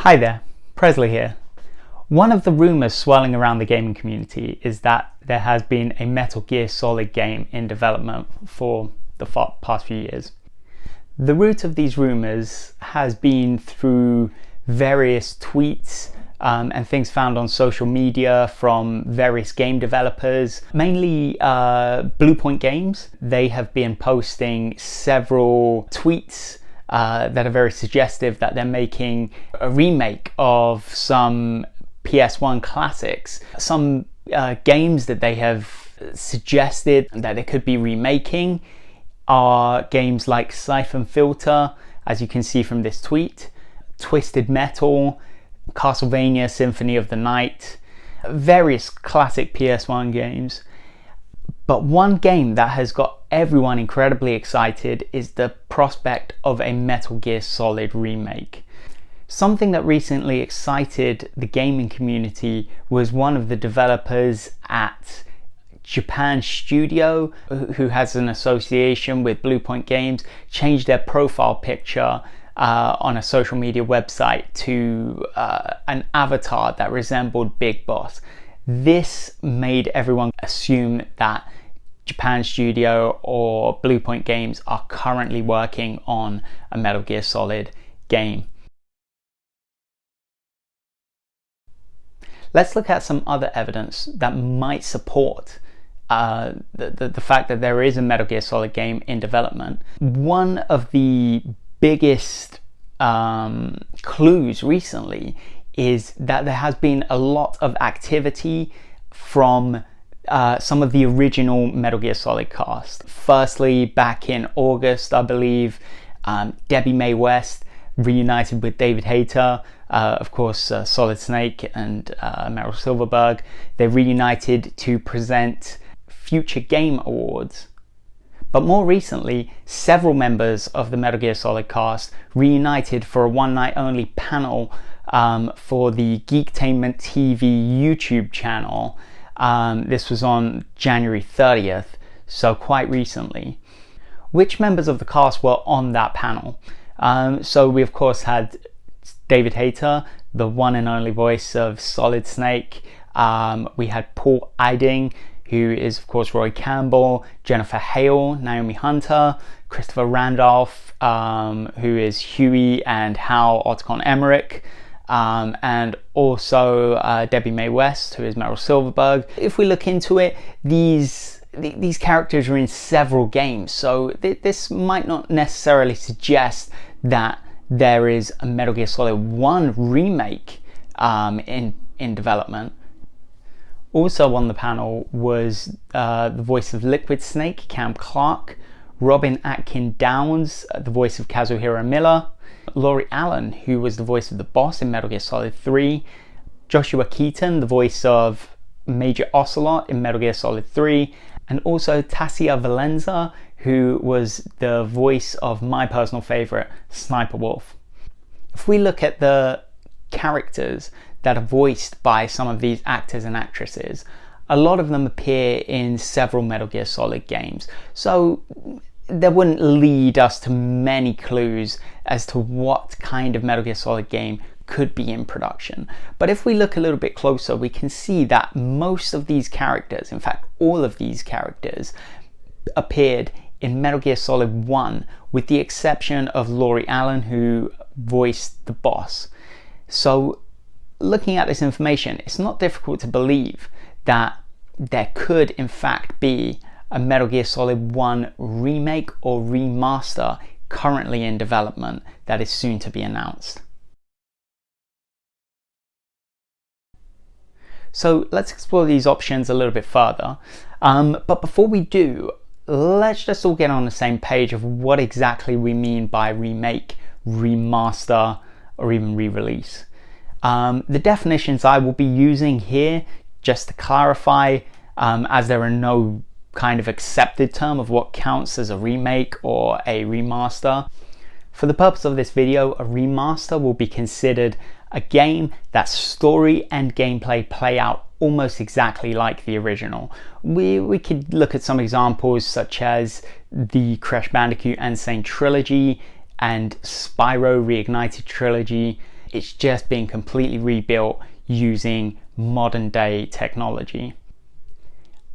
Hi there, Presley here. One of the rumours swirling around the gaming community is that there has been a Metal Gear Solid game in development for the past few years. The root of these rumours has been through various tweets and things found on social media from various game developers, mainly Bluepoint Games. They have been posting several tweets that are very suggestive that they're making a remake of some PS1 classics. Some games that they have suggested that they could be remaking are games like Siphon Filter, as you can see from this tweet, Twisted Metal, Castlevania Symphony of the Night, various classic PS1 games. But one game that has got everyone incredibly excited is the prospect of a Metal Gear Solid remake. Something that recently excited the gaming community was one of the developers at Japan Studio, who has an association with Bluepoint Games, changed their profile picture on a social media website to an avatar that resembled Big Boss. This made everyone assume that Japan Studio or Bluepoint Games are currently working on a Metal Gear Solid game. Let's look at some other evidence that might support the fact that there is a Metal Gear Solid game in development. One of the biggest clues recently is that there has been a lot of activity from some of the original Metal Gear Solid cast. Firstly, back in August, I believe, Debbie Mae West reunited with David Hayter, of course, Solid Snake and Meryl Silverberg. They reunited to present Future Game Awards. But more recently, several members of the Metal Gear Solid cast reunited for a one-night only panel for the Geektainment TV YouTube channel. This was on January 30th, so quite recently. Which members of the cast were on that panel? So we of course had David Hayter, the one and only voice of Solid Snake. We had Paul Eiding, who is of course Roy Campbell, Jennifer Hale, Naomi Hunter, Christopher Randolph, who is Huey and Hal Otacon Emmerich, and also Debbie Mae West, who is Meryl Silverberg. If we look into it, these characters are in several games, so this might not necessarily suggest that there is a Metal Gear Solid 1 remake in development. Also on the panel was the voice of Liquid Snake, Cam Clark, Robin Atkin Downs, the voice of Kazuhiro Miller, Laurie Allen, who was the voice of the boss in Metal Gear Solid 3, Joshua Keaton, the voice of Major Ocelot in Metal Gear Solid 3, and also Tassia Valenza, who was the voice of my personal favourite, Sniper Wolf. If we look at the characters that are voiced by some of these actors and actresses, a lot of them appear in several Metal Gear Solid games, so that wouldn't lead us to many clues as to what kind of Metal Gear Solid game could be in production. But if we look a little bit closer, we can see that most of these characters, in fact all of these characters, appeared in Metal Gear Solid 1, with the exception of Laurie Allen, who voiced the boss. So looking at this information, it's not difficult to believe that there could in fact be a Metal Gear Solid 1 remake or remaster currently in development that is soon to be announced. So let's explore these options a little bit further. But before we do, let's just all get on the same page of what exactly we mean by remake, remaster, or even re-release. The definitions I will be using here, just to clarify, as there are no kind of accepted term of what counts as a remake or a remaster. For the purpose of this video, a remaster will be considered a game that story and gameplay play out almost exactly like the original. We could look at some examples such as the Crash Bandicoot N. Sane Trilogy and Spyro Reignited Trilogy. it's just being completely rebuilt using modern day technology.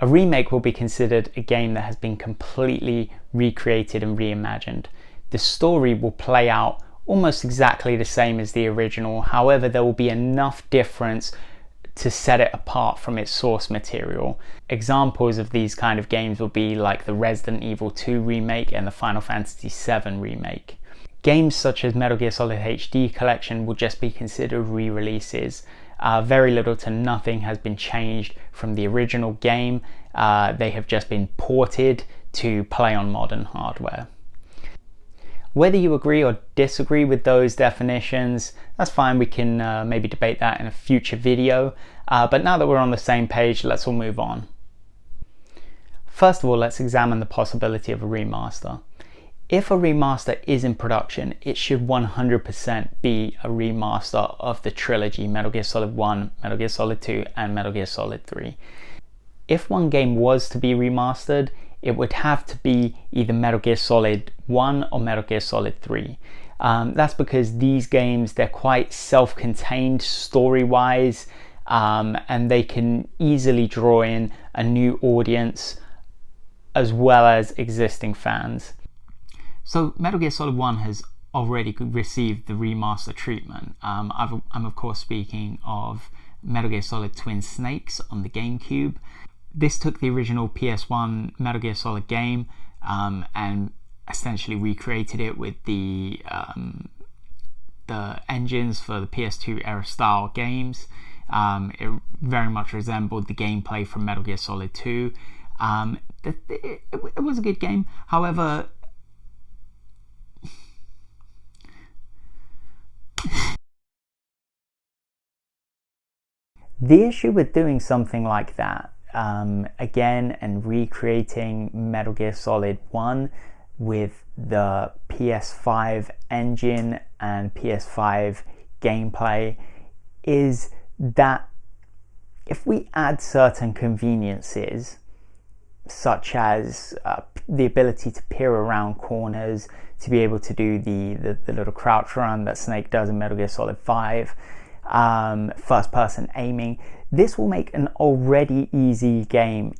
A remake will be considered a game that has been completely recreated and reimagined. The story will play out almost exactly the same as the original, however there will be enough difference to set it apart from its source material. Examples of these kind of games will be like the Resident Evil 2 remake and the Final Fantasy 7 remake. Games such as Metal Gear Solid HD Collection will just be considered re-releases. Very little to nothing has been changed from the original game. They have just been ported to play on modern hardware. Whether you agree or disagree with those definitions, that's fine. We can maybe debate that in a future video. But now that we're on the same page, let's all move on. First of all, let's examine the possibility of a remaster. If a remaster is in production, it should 100% be a remaster of the trilogy Metal Gear Solid 1, Metal Gear Solid 2, and Metal Gear Solid 3. If one game was to be remastered, it would have to be either Metal Gear Solid 1 or Metal Gear Solid 3. That's because these games, they're quite self-contained story-wise, and they can easily draw in a new audience as well as existing fans. So Metal Gear Solid 1 has already received the remaster treatment. I'm of course speaking of Metal Gear Solid Twin Snakes on the GameCube. This took the original PS1 Metal Gear Solid game and essentially recreated it with the engines for the PS2 era style games. It very much resembled the gameplay from Metal Gear Solid 2. It was a good game. However, the issue with doing something like that again and recreating Metal Gear Solid 1 with the PS5 engine and PS5 gameplay is that if we add certain conveniences such as the ability to peer around corners, to be able to do the little crouch run that Snake does in Metal Gear Solid 5, first person aiming, this will make an already easy game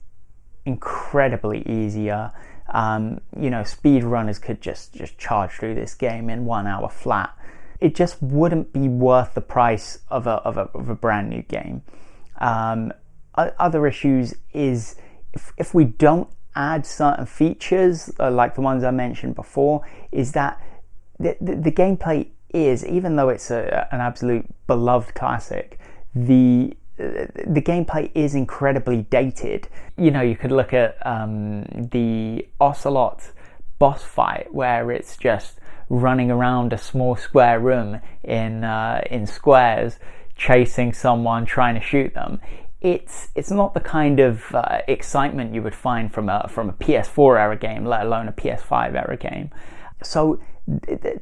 incredibly easier. Speedrunners could just charge through this game in 1 hour flat. It just wouldn't be worth the price of a brand new game. Other issues is if we don't add certain features like the ones I mentioned before, is that the gameplay is, even though it's an absolute beloved classic, the gameplay is incredibly dated. You could look at the Ocelot boss fight where it's just running around a small square room in squares, chasing someone, trying to shoot them. It's not the kind of excitement you would find from a PS4 era game, let alone a PS5 era game. So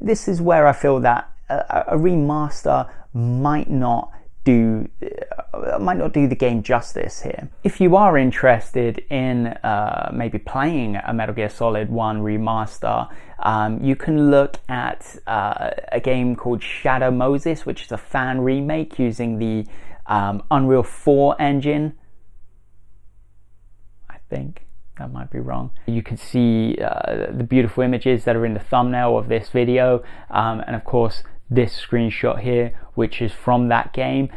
this is where I feel that a remaster might not do the game justice here. If you are interested in maybe playing a Metal Gear Solid 1 remaster, you can look at a game called Shadow Moses, which is a fan remake using the Unreal 4 engine. I think that might be wrong. You can see the beautiful images that are in the thumbnail of this video, and of course this screenshot here, which is from that game.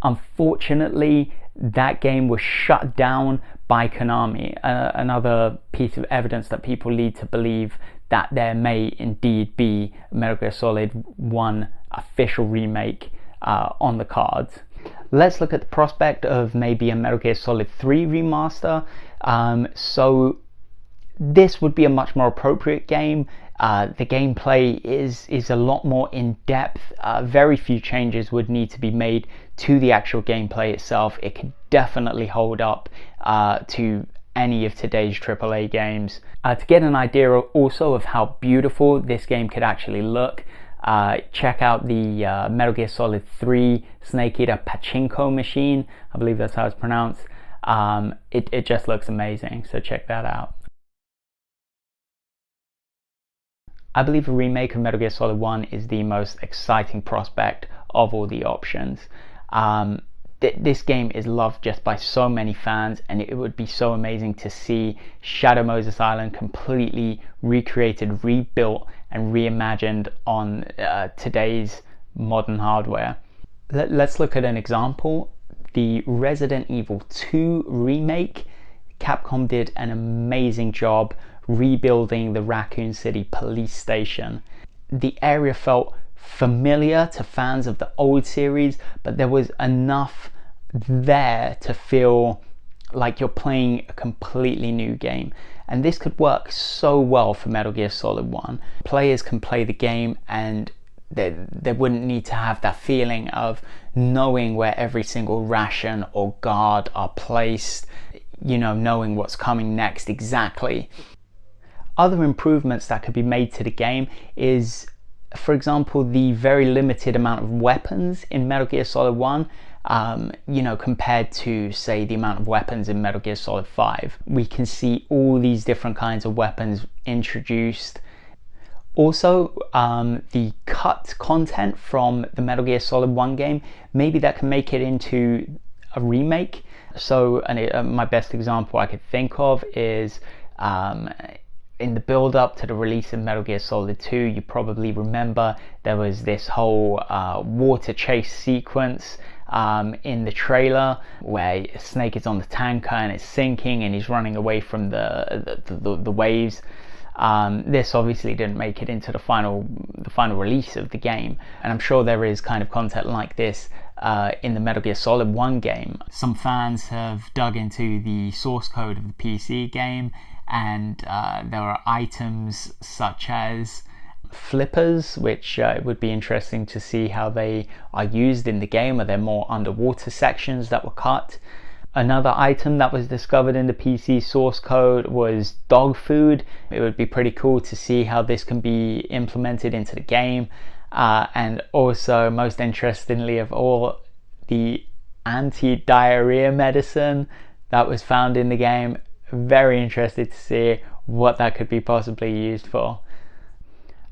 Unfortunately, that game was shut down by Konami. Another piece of evidence that people lead to believe that there may indeed be a Metal Gear Solid 1 official remake on the cards. Let's look at the prospect of maybe a Metal Gear Solid 3 remaster. So this would be a much more appropriate game. The gameplay is a lot more in-depth. Very few changes would need to be made to the actual gameplay itself. It could definitely hold up to any of today's AAA games. To get an idea also of how beautiful this game could actually look, check out the Metal Gear Solid 3 Snake Eater Pachinko machine. I believe that's how it's pronounced. It just looks amazing, so check that out. I believe a remake of Metal Gear Solid 1 is the most exciting prospect of all the options. This game is loved just by so many fans, and it would be so amazing to see Shadow Moses Island completely recreated, rebuilt, and reimagined on today's modern hardware. Let's look at an example. The Resident Evil 2 remake. Capcom did an amazing job rebuilding the Raccoon City police station. The area felt familiar to fans of the old series, but there was enough there to feel like you're playing a completely new game. And this could work so well for Metal Gear Solid 1. Players can play the game and they wouldn't need to have that feeling of knowing where every single ration or guard are placed, knowing what's coming next exactly. Other improvements that could be made to the game is, for example, the very limited amount of weapons in Metal Gear Solid 1, compared to, say, the amount of weapons in Metal Gear Solid 5. We can see all these different kinds of weapons introduced. Also, the cut content from the Metal Gear Solid 1 game, maybe that can make it into a remake. So my best example I could think of is in the build up to the release of Metal Gear Solid 2, you probably remember there was this whole water chase sequence in the trailer where Snake is on the tanker and it's sinking and he's running away from the waves. This obviously didn't make it into the final release of the game, and I'm sure there is kind of content like this in the Metal Gear Solid 1 game. Some fans have dug into the source code of the PC game, and there are items such as flippers, which it would be interesting to see how they are used in the game. Are there more underwater sections that were cut? Another item that was discovered in the PC source code was dog food. It would be pretty cool to see how this can be implemented into the game. And also, most interestingly of all, the anti-diarrhea medicine that was found in the game. Very interested to see what that could be possibly used for.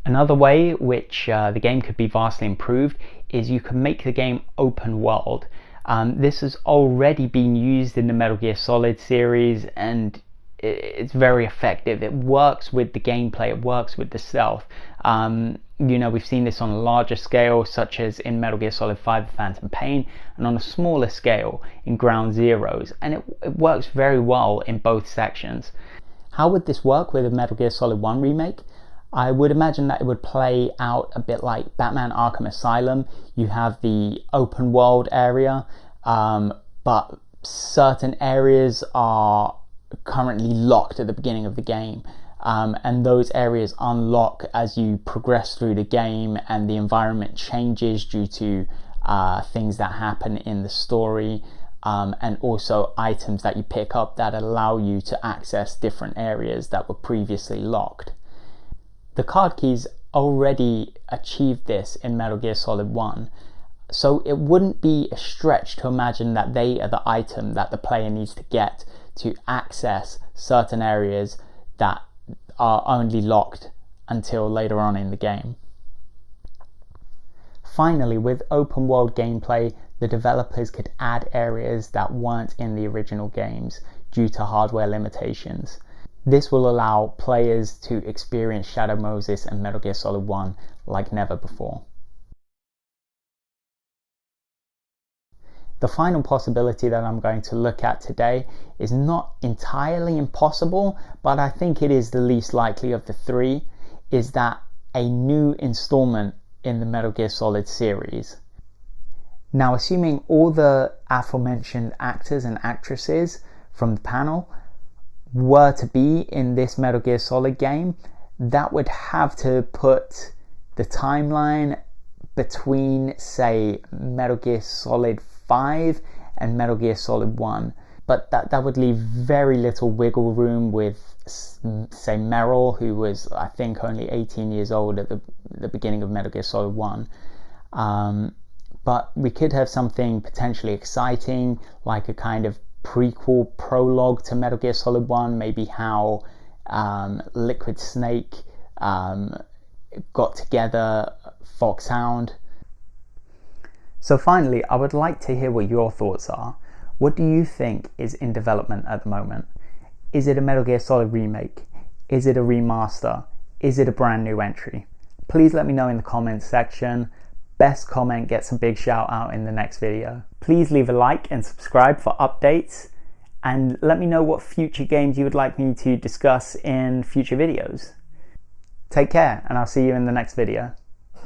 Another way which the game could be vastly improved is you can make the game open world. This has already been used in the Metal Gear Solid series, and it's very effective. It works with the gameplay, it works with the stealth. We've seen this on a larger scale, such as in Metal Gear Solid 5 The Phantom Pain, and on a smaller scale in Ground Zeroes, and it works very well in both sections. How would this work with a Metal Gear Solid 1 remake? I would imagine that it would play out a bit like Batman Arkham Asylum. You have the open world area, but certain areas are currently locked at the beginning of the game. And those areas unlock as you progress through the game and the environment changes due to things that happen in the story, and also items that you pick up that allow you to access different areas that were previously locked. The card keys already achieved this in Metal Gear Solid 1, so it wouldn't be a stretch to imagine that they are the item that the player needs to get to access certain areas that are only locked until later on in the game. Finally, with open world gameplay, the developers could add areas that weren't in the original games due to hardware limitations. This will allow players to experience Shadow Moses and Metal Gear Solid 1 like never before. The final possibility that I'm going to look at today is not entirely impossible, but I think it is the least likely of the three, is that a new installment in the Metal Gear Solid series. Now, assuming all the aforementioned actors and actresses from the panel were to be in this Metal Gear Solid game, that would have to put the timeline between, say, Metal Gear Solid 5 and Metal Gear Solid 1. But that would leave very little wiggle room with, say, Meryl, who was, I think, only 18 years old at the beginning of Metal Gear Solid 1. But we could have something potentially exciting, like a kind of prequel prologue to Metal Gear Solid 1, maybe how Liquid Snake got together Foxhound. So finally, I would like to hear what your thoughts are. What do you think is in development at the moment? Is it a Metal Gear Solid remake? Is it a remaster? Is it a brand new entry? Please let me know in the comments section. Best comment gets a big shout out in the next video. Please leave a like and subscribe for updates, and let me know what future games you would like me to discuss in future videos. Take care, and I'll see you in the next video.